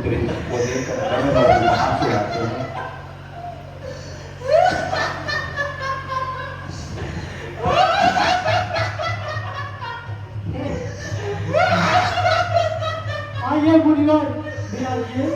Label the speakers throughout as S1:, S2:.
S1: समुद्री को लेकर बड़े लोग वहां से आते हैं।
S2: आइए मुनिवर बिराजिए।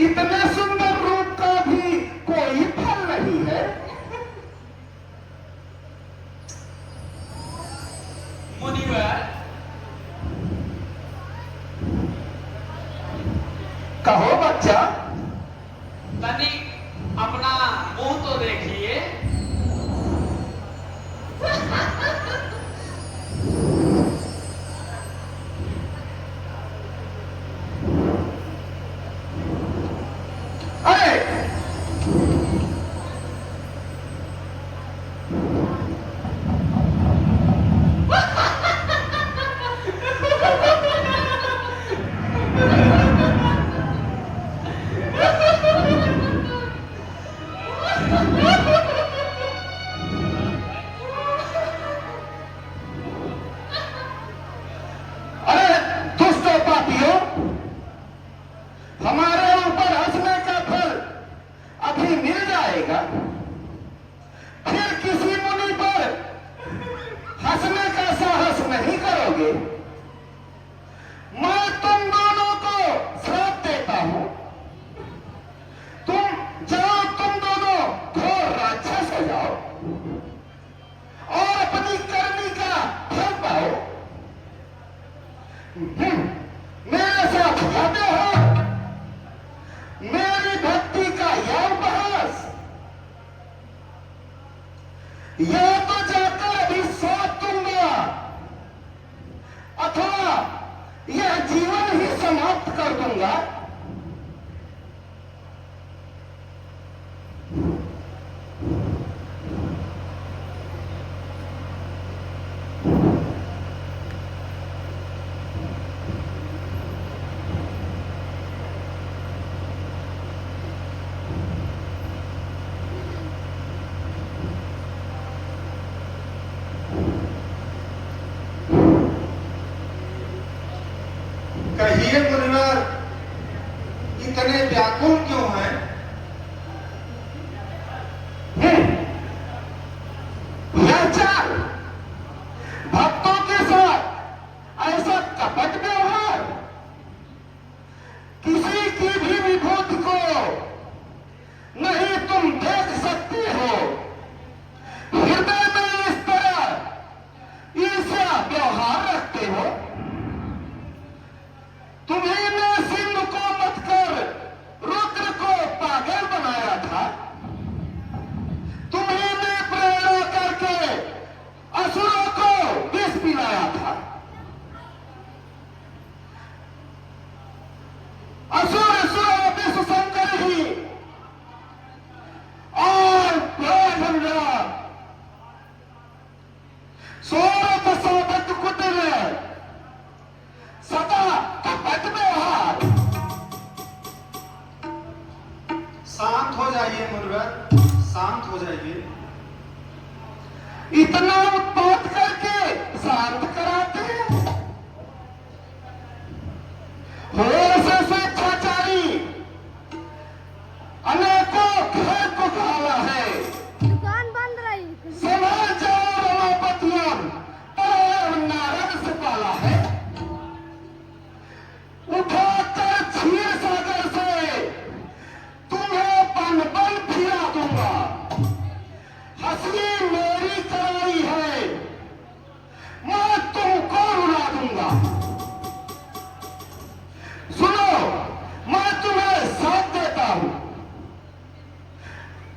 S3: इतने सुंदर रूप का भी कोई फल नहीं है।
S4: मुनिवर,
S3: कहो बच्चा।
S4: तनिक अपना मुंह तो देखिए।
S3: हमारे ऊपर हंसने का फल अभी मिल जाएगा, फिर किसी मुनि पर हंसने का साहस नहीं करोगे। मैं तुम दोनों को श्राप देता हूं, तुम जाओ, तुम दोनों घोर राक्षस हो जाओ और अपनी करनी का फल पाओ। मेरे साथ जाते हो, मेरी भक्ति का यह उपहास, या तो जाकर अभी सौंप दूंगा अथवा यह जीवन ही समाप्त कर दूंगा। व्याकुल क्यों हैं? यह चाल भक्तों के साथ ऐसा कपट व्यवहार, किसी की भी विभूति को नहीं तुम देख सकते हो। हृदय में इस तरह ईर्ष्या व्यवहार रखते हो। तुम्हीं ने सिंह को मत कर रुद्र को पागल बनाया था। तुम्हीं ने प्रेरणा करके असुरों को विष पिलाया था। असुर सुर विष शंकर ही और ब्रह्मण्य सोरत सोबत कुटिल सदा कपट व्यवहार।
S5: शांत हो जाइए मुनिवर, शांत हो जाइए।
S3: इतना उत्पात करके शांत कराते हैं। होश स्वेच्छाचारी अनेकों घर को खाला है।
S6: दुकान बंद रही।
S3: समाज रमापतियम और नारद से पाला है। उठाकर क्षीर सागर से तुम्हें बन बन फिरा दूंगा। हंसी मेरी कराई है, मैं तुमको रुला दूंगा। सुनो, मैं तुम्हें साथ देता हूं।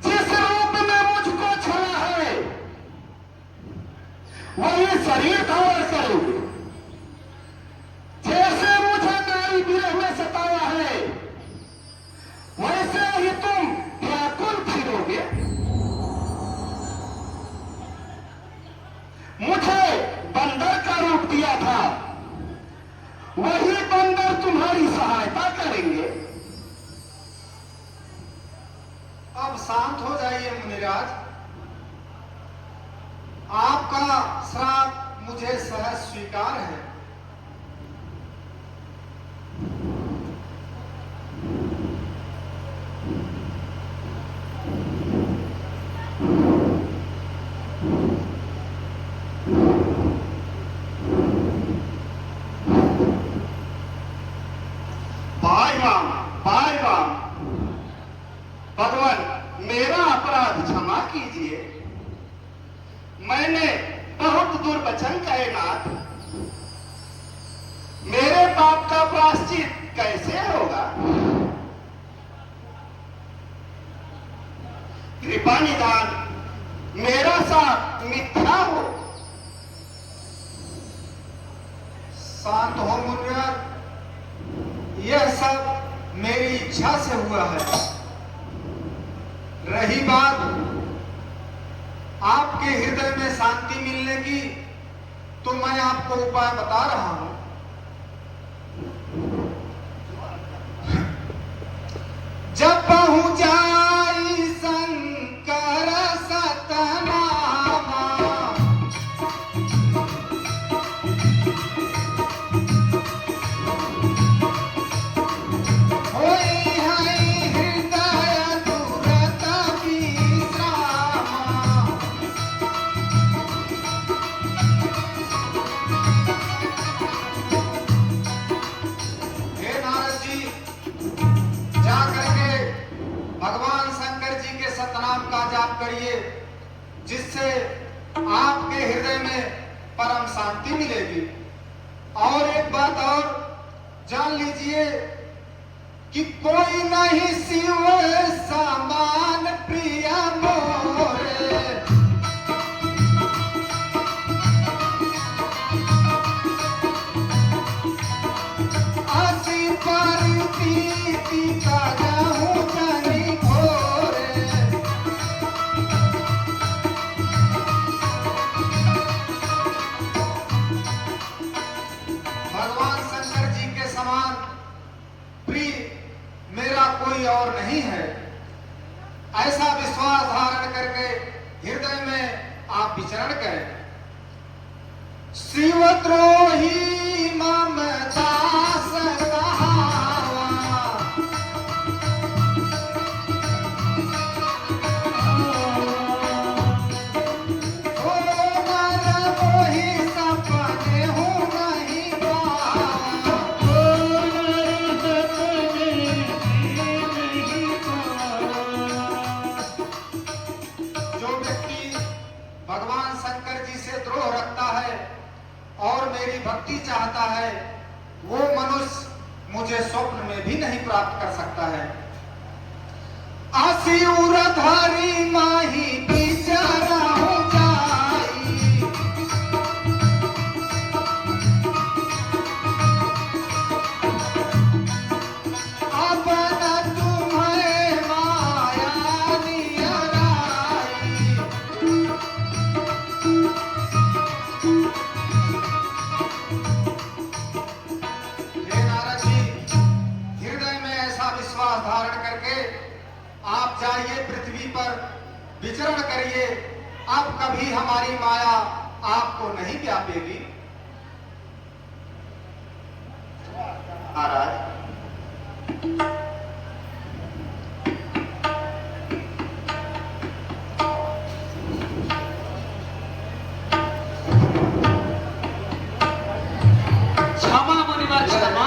S3: जिस रूप में मुझको छला है वही शरीर धारण करोगे। जैसे मुझे नारी विरह में सताया है वैसे ही तुम व्याकुल फिरोगे। मुझे बंदर का रूप दिया था, वही बंदर तुम्हारी सहायता करेंगे।
S5: अब शांत हो जाइए मुनिराज। आपका श्राप मुझे सहज स्वीकार है।
S3: भाई राम, भगवान मेरा अपराध क्षमा कीजिए। मैंने बहुत दुर्वचन कहे नाथ। मेरे पाप का प्रायश्चित कैसे होगा? कृपा निदान मेरा साथ मिथ्या हो।
S5: शांत हो मुनिवर, यह सब मेरी इच्छा से हुआ है। रही बात आपके हृदय में शांति मिलने की, तो मैं आपको उपाय बता रहा हूं। जब पहुंचाई शंकर सतनामा, होई है हृदय दुरत विश्रामा। हे नारद जी, जा करके भगवान शंकर जी के सतनाम का जाप करिए, जिससे आपके हृदय में परम शांति मिलेगी। और एक बात और जान लीजिए कि कोई नहीं शिव समान प्रिय मोरे। आसी पर प्रीति का जाऊं जानी घोरे। भगवान शंकर जी के समान प्रिय मेरा कोई और नहीं है। ऐसा विश्वास धारण करके हृदय में आप विचरण करें। शिवद्रोही ममता कहावा, मुक्ति चाहता है वो मनुष्य मुझे स्वप्न में भी नहीं प्राप्त कर सकता है। आसी उराधारी माही बिचारा हो जाई, अपना तुम्हें माया नियराई। हे नारद जी, हृदय में ऐसा विश्वास धारण करके आप जाइए, पृथ्वी पर विचरण करिए। अब कभी हमारी माया आपको नहीं व्यापेगी।
S3: महाराज,
S4: क्षमा मुनिवर क्षमा।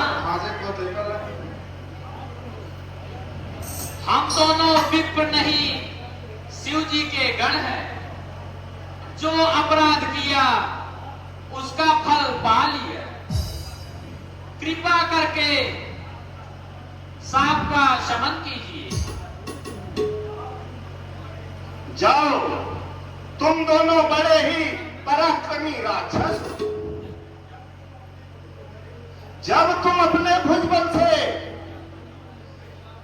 S4: हम दोनों विप्र नहीं शिव जी के गण हैं। जो अपराध किया उसका फल पा लिया। कृपा करके साप का शमन कीजिए।
S3: जाओ, तुम दोनों बड़े ही पराक्रमी राक्षस हो। जब तुम अपने भुजबल से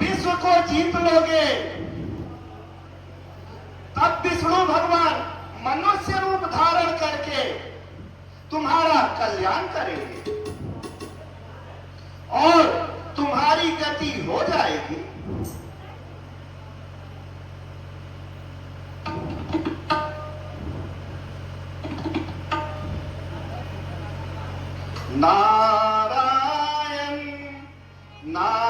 S3: विश्व को जीत लोगे तब विष्णु भगवान मनुष्य रूप धारण करके तुम्हारा कल्याण करेंगे और तुम्हारी गति हो जाएगी। नारायण नारायण